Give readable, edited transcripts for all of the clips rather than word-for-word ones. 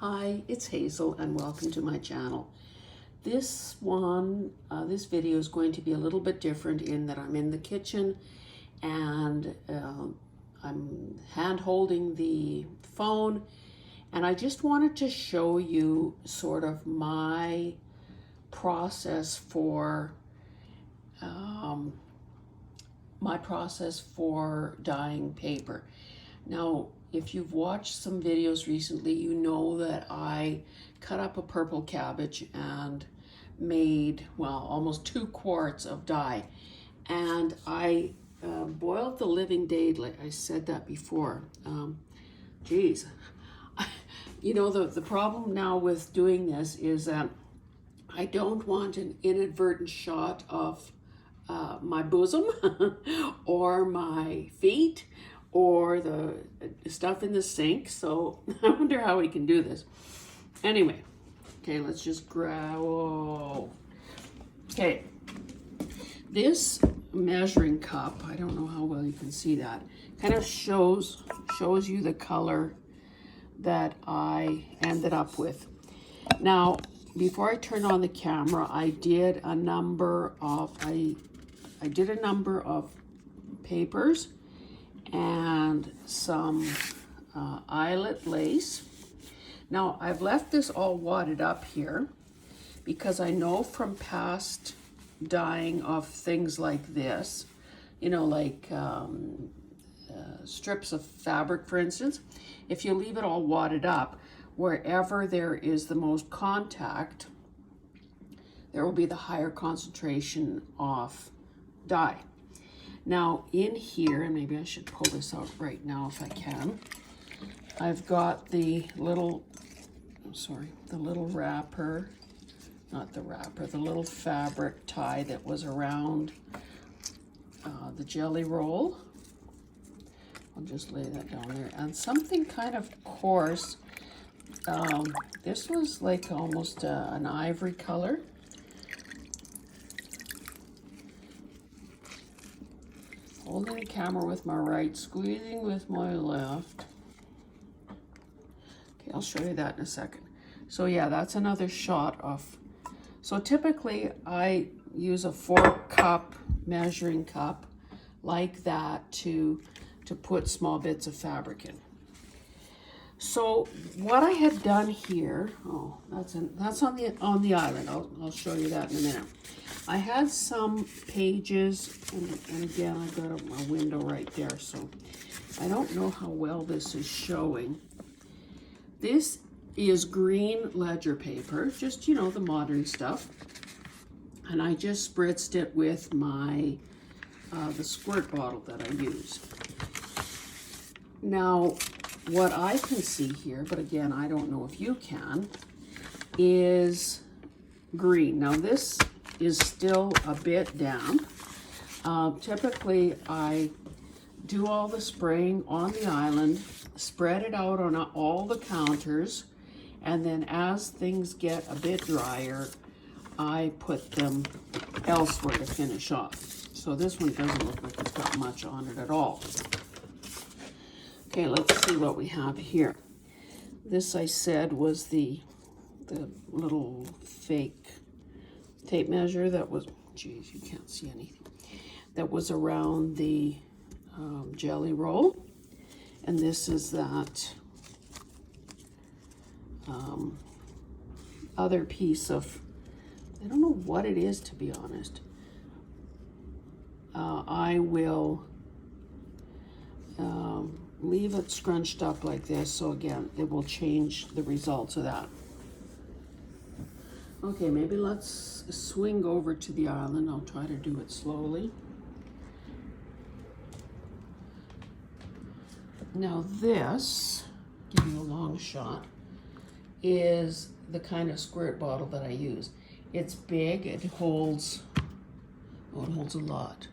Hi, it's Hazel and welcome to my channel. This video is going to be a little bit different in that I'm in the kitchen and I'm hand holding the phone, and I just wanted to show you sort of my process for dyeing paper. Now, if you've watched some videos recently, you know that I cut up a purple cabbage and made, well, almost 2 quarts of dye. And I boiled the living daylight. I said that before. Geez. You know, the problem now with doing this is that I don't want an inadvertent shot of my bosom or my feet or the stuff in the sink. So I wonder how we can do this. Anyway, okay, let's just grab, okay. This measuring cup, I don't know how well you can see that, kind of shows you the color that I ended up with. Now, before I turned on the camera, I did a number of, I did a number of papers and some eyelet lace. Now, I've left this all wadded up here because I know from past dyeing of things like this, you know, like strips of fabric, for instance, if you leave it all wadded up, wherever there is the most contact, there will be the higher concentration of dye. Now in here, and maybe I should pull this out right now if I can, I've got the little, the little wrapper, not the wrapper, the little fabric tie that was around the jelly roll. I'll just lay that down there. And something kind of coarse, this was like almost an ivory color. Holding the camera with my right, squeezing with my left. Okay, I'll show you that in a second. So yeah, that's another shot of, so typically I use a 4-cup measuring cup like that to put small bits of fabric in. So what I had done here, that's on the island. I'll show you that in a minute. I had some pages, and again, I've got a window right there, so I don't know how well this is showing. This is green ledger paper, just, you know, the modern stuff. And I just spritzed it with my, the squirt bottle that I use. Now, what I can see here, but again, I don't know if you can, is green. Now this is still a bit damp. Typically, I do all the spraying on the island, spread it out on all the counters, and then as things get a bit drier, I put them elsewhere to finish off. So this one doesn't look like it's got much on it at all. Okay, let's see what we have here. This, I said, was the little fake tape measure that was, geez, you can't see anything, that was around the jelly roll. And this is that other piece of, I don't know what it is, to be honest. I will leave it scrunched up like this, so again, it will change the results of that. Okay, maybe let's swing over to the island. I'll try to do it slowly. Now this, give you a long shot, is the kind of squirt bottle that I use. It's big, it holds, oh, it holds a lot.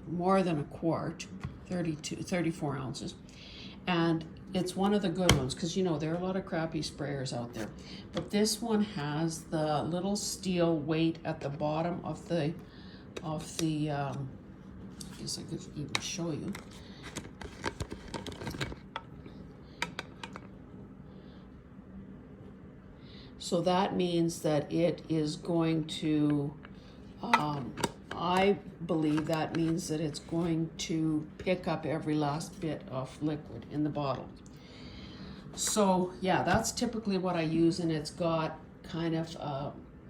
More than a quart, 34 ounces. And it's one of the good ones, because you know there are a lot of crappy sprayers out there, but this one has the little steel weight at the bottom of the I guess I could even show you. So that means that it is going to, I believe that means that it's going to pick up every last bit of liquid in the bottle. So yeah, that's typically what I use, and it's got kind of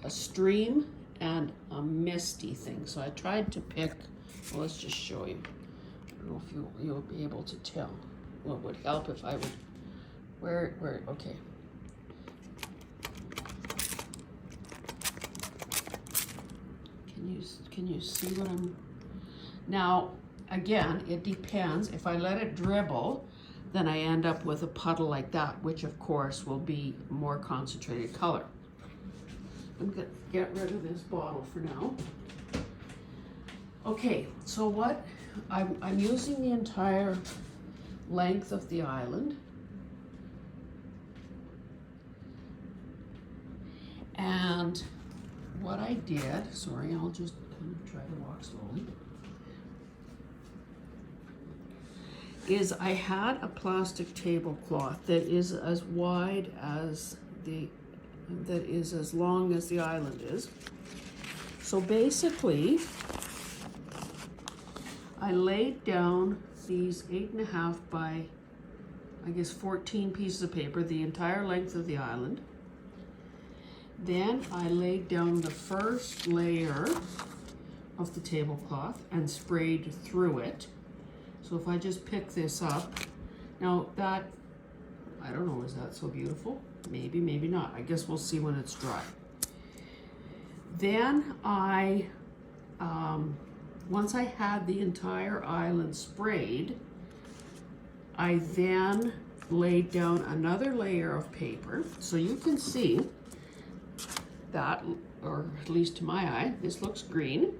a stream and a misty thing. So I tried to pick, well, let's just show you. I don't know if you'll be able to tell. What would help if I would, where, okay. Can you see what I'm, now, again, it depends. If I let it dribble, then I end up with a puddle like that, which of course will be more concentrated color. I'm gonna get rid of this bottle for now. Okay, so what, I'm using the entire length of the island. And what I did, sorry, I'll just kind of try to walk slowly, is I had a plastic tablecloth that is as wide as that is as long as the island is. So basically, I laid down these 8.5 by, I guess, 14 pieces of paper, the entire length of the island. Then I laid down the first layer of the tablecloth and sprayed through it. So if I just pick this up, now that, I don't know, is that so beautiful? Maybe, maybe not. I guess we'll see when it's dry. Then I, once I had the entire island sprayed, I then laid down another layer of paper. So you can see that, or at least to my eye, this looks green.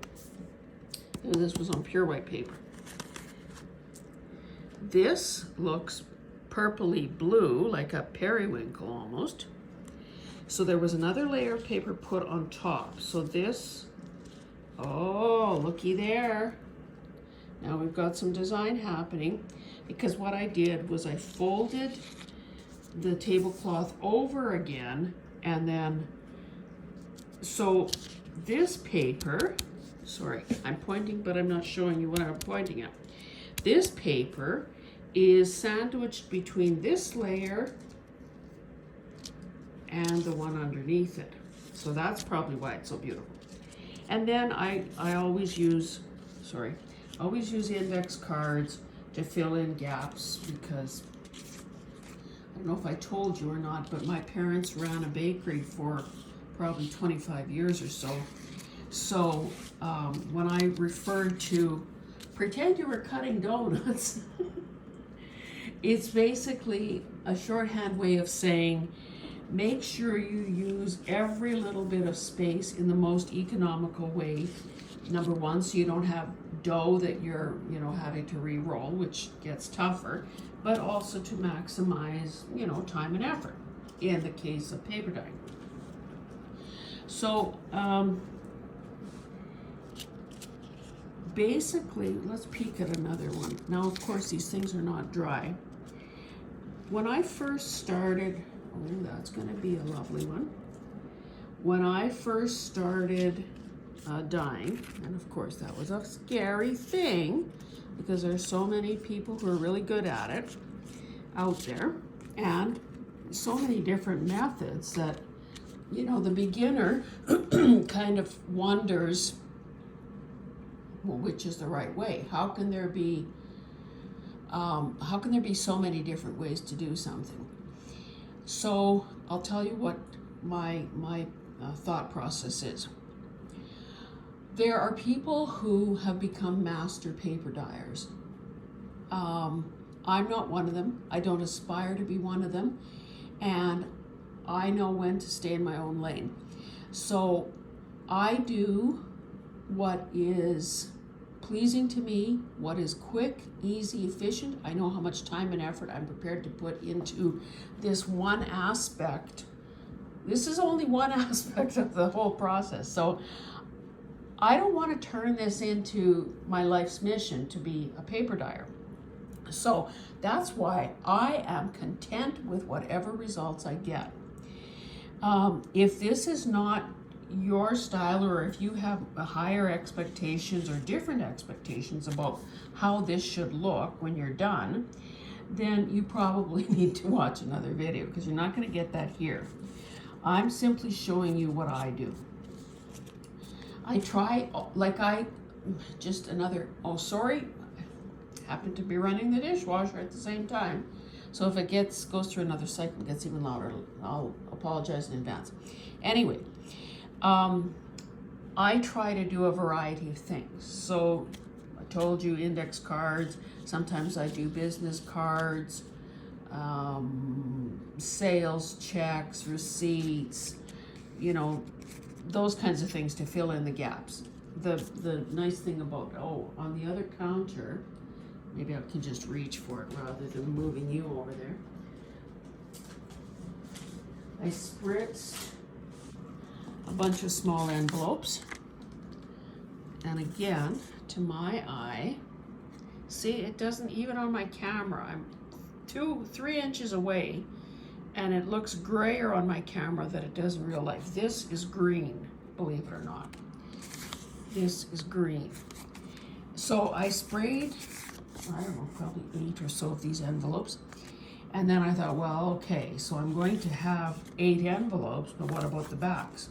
And this was on pure white paper. This looks purpley blue, like a periwinkle almost. So there was another layer of paper put on top. So this, oh, looky there. Now we've got some design happening, because what I did was I folded the tablecloth over again, and then, so this paper, sorry, I'm pointing, but I'm not showing you what I'm pointing at. This paper is sandwiched between this layer and the one underneath it. So that's probably why it's so beautiful. And then I always use, sorry, I always use index cards to fill in gaps, because I don't know if I told you or not, but my parents ran a bakery for probably 25 years or so. So when I referred to, pretend you were cutting donuts, it's basically a shorthand way of saying, make sure you use every little bit of space in the most economical way. Number one, so you don't have dough that you're, having to re-roll, which gets tougher, but also to maximize, time and effort in the case of paper dyeing. So basically, let's peek at another one. Now, of course, these things are not dry. When I first started, oh, that's gonna be a lovely one. When I first started dyeing, and of course that was a scary thing, because there's so many people who are really good at it out there, and so many different methods that, the beginner kind of wonders, well, which is the right way? How can there be so many different ways to do something? So I'll tell you what my thought process is. There are people who have become master paper dyers. I'm not one of them. I don't aspire to be one of them. And I know when to stay in my own lane. So I do what is pleasing to me, what is quick, easy, efficient. I know how much time and effort I'm prepared to put into this one aspect. This is only one aspect of the whole process. So I don't want to turn this into my life's mission to be a paper dyer. So that's why I am content with whatever results I get. If this is not your style, or if you have higher expectations or different expectations about how this should look when you're done, then you probably need to watch another video, because you're not going to get that here. I'm simply showing you what I do. I try, oh sorry, I happen to be running the dishwasher at the same time. So if it goes through another cycle, gets even louder, I'll apologize in advance. Anyway, I try to do a variety of things. So I told you index cards, sometimes I do business cards, sales checks, receipts, you know, those kinds of things to fill in the gaps. The nice thing about, on the other counter, maybe I can just reach for it rather than moving you over there. I spritzed a bunch of small envelopes. And again, to my eye, see, it doesn't, even on my camera, I'm 2-3 inches away, and it looks grayer on my camera than it does in real life. This is green, believe it or not. This is green. So I sprayed, I don't know, probably 8 or so of these envelopes. And then I thought, well, okay, so I'm going to have 8 envelopes, but what about the backs?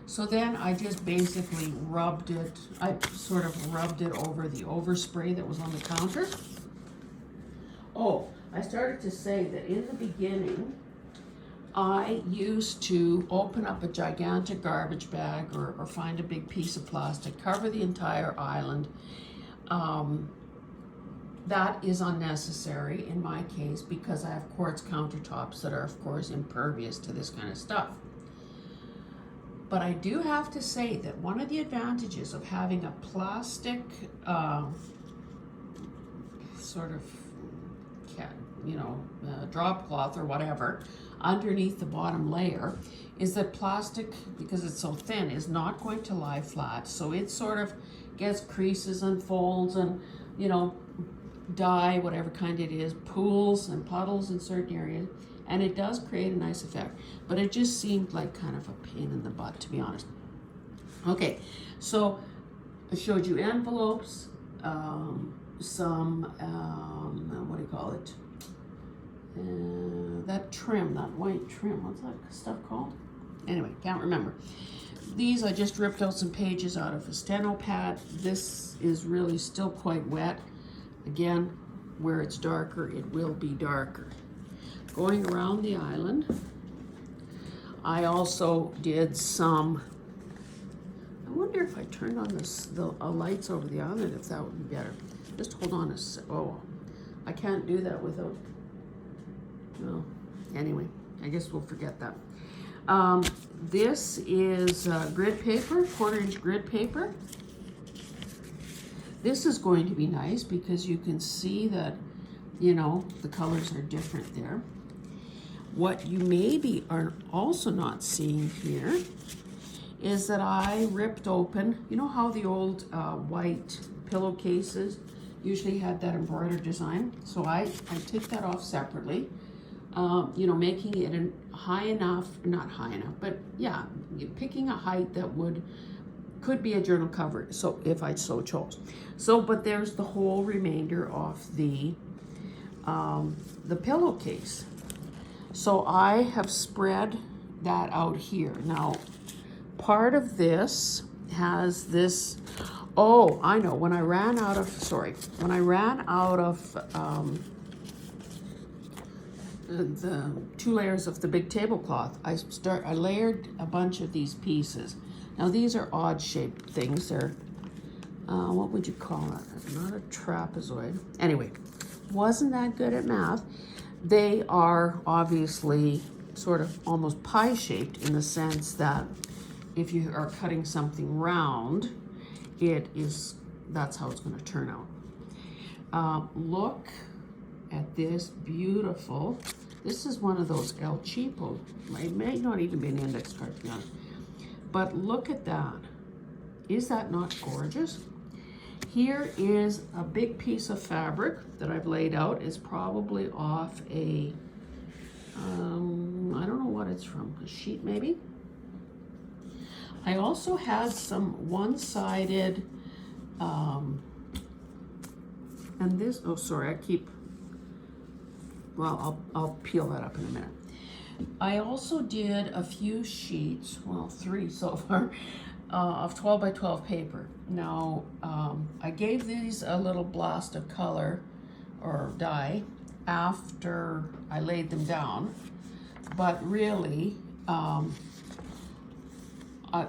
So then I just basically rubbed it, I sort of rubbed it over the overspray that was on the counter. Oh, I started to say that in the beginning, I used to open up a gigantic garbage bag or find a big piece of plastic, cover the entire island. That is unnecessary in my case because I have quartz countertops that are, of course, impervious to this kind of stuff. But I do have to say that one of the advantages of having a plastic drop cloth or whatever underneath the bottom layer is that plastic, because it's so thin, is not going to lie flat. So it sort of gets creases and folds and, you know, dye, whatever kind it is, pools and puddles in certain areas. And it does create a nice effect, but it just seemed like kind of a pain in the butt, to be honest. Okay, so I showed you envelopes, some, what do you call it? That trim, that white trim, what's that stuff called? Anyway, can't remember. These, I just ripped out some pages out of a steno pad. This is really still quite wet. Again, where it's darker, it will be darker. Going around the island, I also did some, I wonder if I turned on the lights over the island, if that would be better. Just hold on a sec. Oh, I can't do that without, no. Anyway, I guess we'll forget that. This is grid paper, 1/4-inch grid paper. This is going to be nice because you can see that, you know, the colors are different there. What you maybe are also not seeing here is that I ripped open, you know how the old white pillowcases usually had that embroidered design? So I took that off separately, you know, making it high enough, not high enough, but yeah, picking a height that could be a journal cover, so if I so chose. So, but there's the whole remainder of the pillowcase. So I have spread that out here. Now, part of this has this, oh, I know, when I ran out of the 2 layers of the big tablecloth, I layered a bunch of these pieces. Now these are odd shaped things. They're, what would you call it? Not a trapezoid. Anyway, wasn't that good at math. They are obviously sort of almost pie shaped in the sense that if you are cutting something round, that's how it's going to turn out. Look at this beautiful, this is one of those El Cheapo, it may not even be an index card, to be honest. But look at that. Is that not gorgeous? Here is a big piece of fabric that I've laid out. It's probably off a I don't know what it's from, a sheet maybe. I also had some one-sided, and this, oh sorry, I'll peel that up in a minute. I also did a few sheets, well 3 so far, of 12 by 12 paper. Now, I gave these a little blast of color or dye after I laid them down, but really,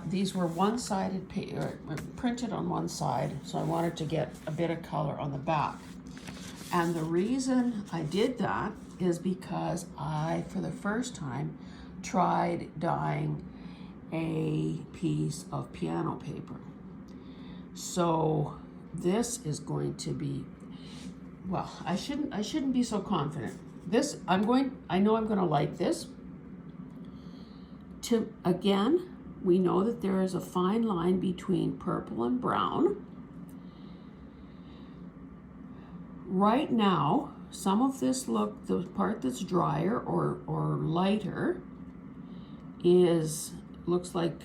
these were one-sided printed on one side, so I wanted to get a bit of color on the back. And the reason I did that is because I, for the first time, tried dyeing a piece of piano paper. So this is going to be, well, I shouldn't be so confident. This, I know I'm gonna like this. Again, we know that there is a fine line between purple and brown. Right now, some of this look, the part that's drier or lighter looks like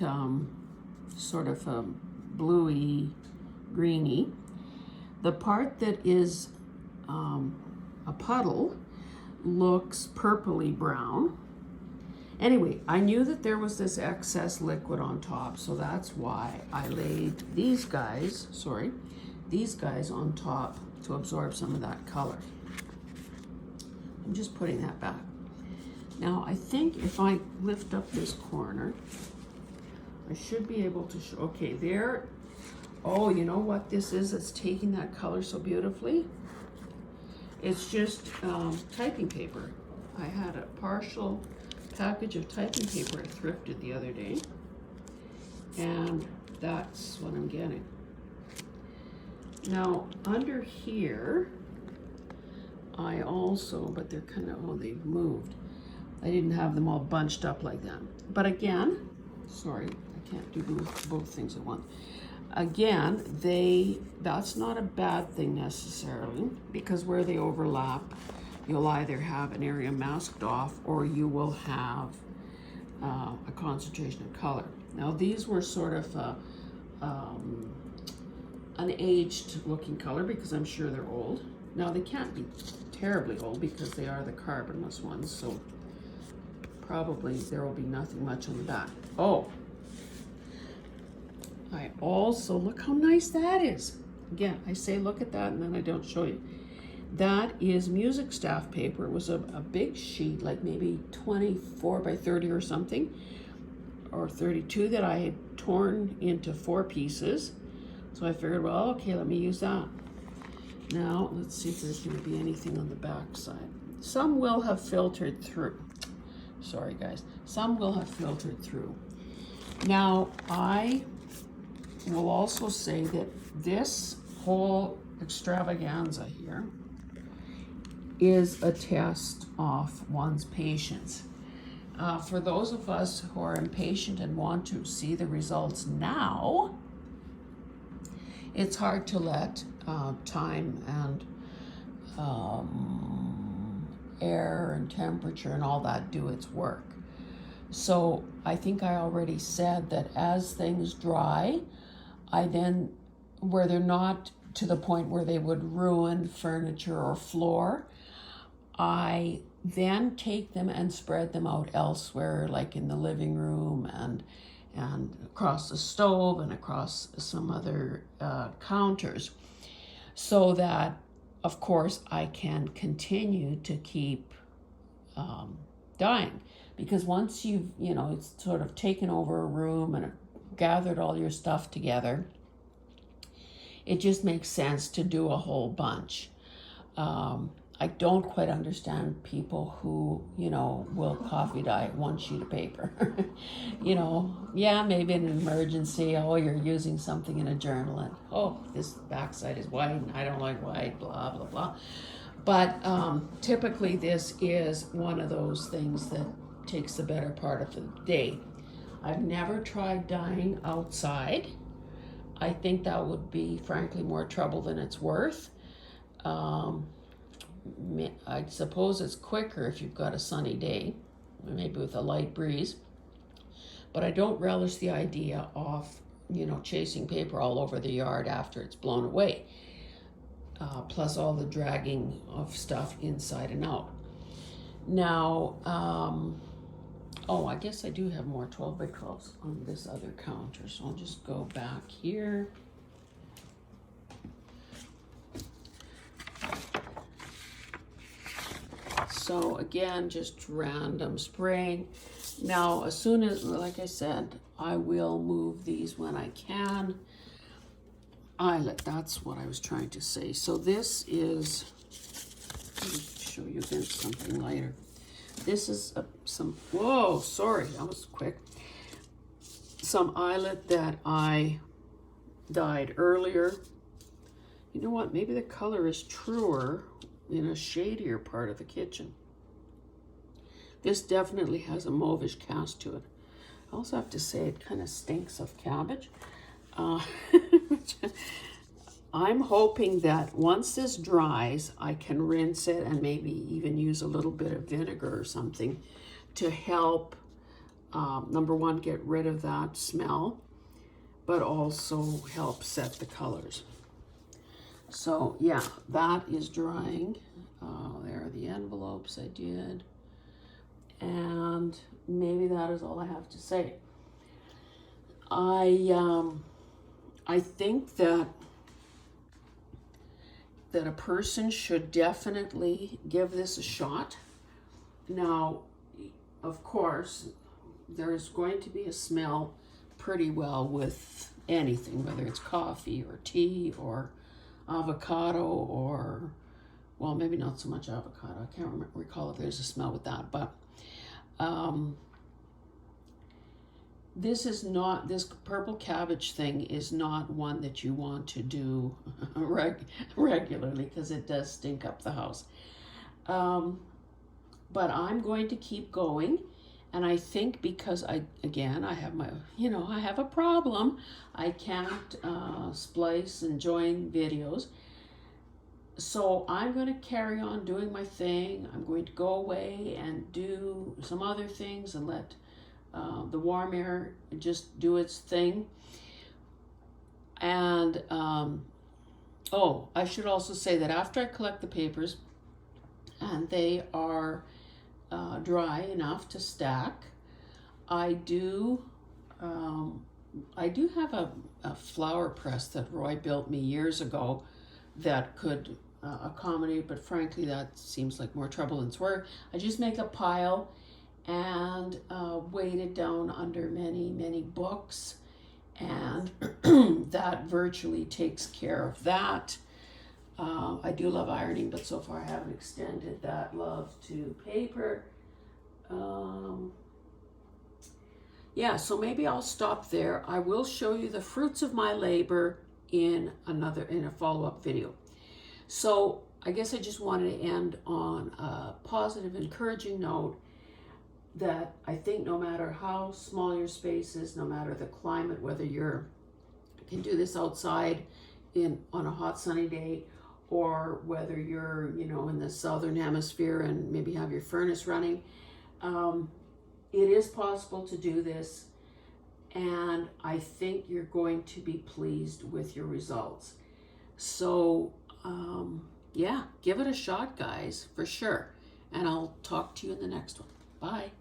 sort of a bluey, greeny. The part that is a puddle looks purpley brown. Anyway, I knew that there was this excess liquid on top, so that's why I laid these guys on top to absorb some of that color. I'm just putting that back. Now, I think if I lift up this corner, I should be able to show, okay, there. Oh, you know what this is that's taking that color so beautifully? It's just typing paper. I had a partial package of typing paper I thrifted the other day, and that's what I'm getting. Now, under here, I also, but they're kind of, oh, they've moved. I didn't have them all bunched up like that. But again, sorry, I can't do both things at once. Again, that's not a bad thing necessarily, because where they overlap, you'll either have an area masked off or you will have a concentration of color. Now, these were sort of an aged looking color because I'm sure they're old. Now, they can't be terribly old because they are the carbonless ones, so probably there will be nothing much on the back. Oh, I also, look how nice that is. Again, I say look at that and then I don't show you. That is music staff paper. It was a big sheet, like maybe 24 by 30 or something, or 32, that I had torn into 4 pieces. So I figured, well, okay, let me use that. Now, let's see if there's gonna be anything on the back side. Some will have filtered through. Sorry, guys. Some will have filtered through. Now, I will also say that this whole extravaganza here is a test of one's patience. For those of us who are impatient and want to see the results now, it's hard to let time and air and temperature and all that do its work. So I think I already said that as things dry, where they're not to the point where they would ruin furniture or floor, I then take them and spread them out elsewhere, like in the living room and across the stove and across some other counters, so that, of course, I can continue to keep dyeing. Because once it's sort of taken over a room and gathered all your stuff together, it just makes sense to do a whole bunch. I don't quite understand people who, will coffee dye 1 sheet of paper. Yeah, maybe in an emergency, oh, you're using something in a journal and, oh, this backside is white and I don't like white, blah, blah, blah. But typically this is one of those things that takes the better part of the day. I've never tried dyeing outside. I think that would be, frankly, more trouble than it's worth. I suppose it's quicker if you've got a sunny day, maybe with a light breeze. But I don't relish the idea of, you know, chasing paper all over the yard after it's blown away. Plus all the dragging of stuff inside and out. Now, oh, I guess I do have more 12 by 12s on this other counter. So I'll just go back here. So again, just random spraying. Now, as soon as, like I said, I will move these when I can. Eyelet, that's what I was trying to say. So this is, let me show you against something lighter. This is some, whoa, sorry, that was quick. Some eyelet that I dyed earlier. You know what, maybe the color is truer in a shadier part of the kitchen. This definitely has a mauvish cast to it. I also have to say it kind of stinks of cabbage. I'm hoping that once this dries, I can rinse it and maybe even use a little bit of vinegar or something to help, number one, get rid of that smell, but also help set the colors. So yeah, that is drying. There are the envelopes I did. And maybe that is all I have to say. I think that a person should definitely give this a shot. Now, of course, there's going to be a smell pretty well with anything, whether it's coffee or tea or avocado or, well, maybe not so much avocado. I can't recall if there's a smell with that, but this purple cabbage thing is not one that you want to do regularly because it does stink up the house. But I'm going to keep going. And I think because I have my, I have a problem. I can't splice and join videos. So I'm going to carry on doing my thing. I'm going to go away and do some other things and let the warm air just do its thing. And, oh, I should also say that after I collect the papers and they are dry enough to stack, I do have a flower press that Roy built me years ago that could accommodate, but frankly that seems like more trouble than it's worth. I just make a pile and weight it down under many books, and that virtually takes care of that. I do love ironing, but so far I haven't extended that love to paper. Yeah, so maybe I'll stop there. I will show you the fruits of my labor in a follow-up video. So I guess I just wanted to end on a positive, encouraging note that I think no matter how small your space is, no matter the climate, whether you can do this outside on a hot sunny day, or whether you're, in the southern hemisphere and maybe have your furnace running, it is possible to do this, and I think you're going to be pleased with your results. So, yeah, give it a shot, guys, for sure. And I'll talk to you in the next one. Bye.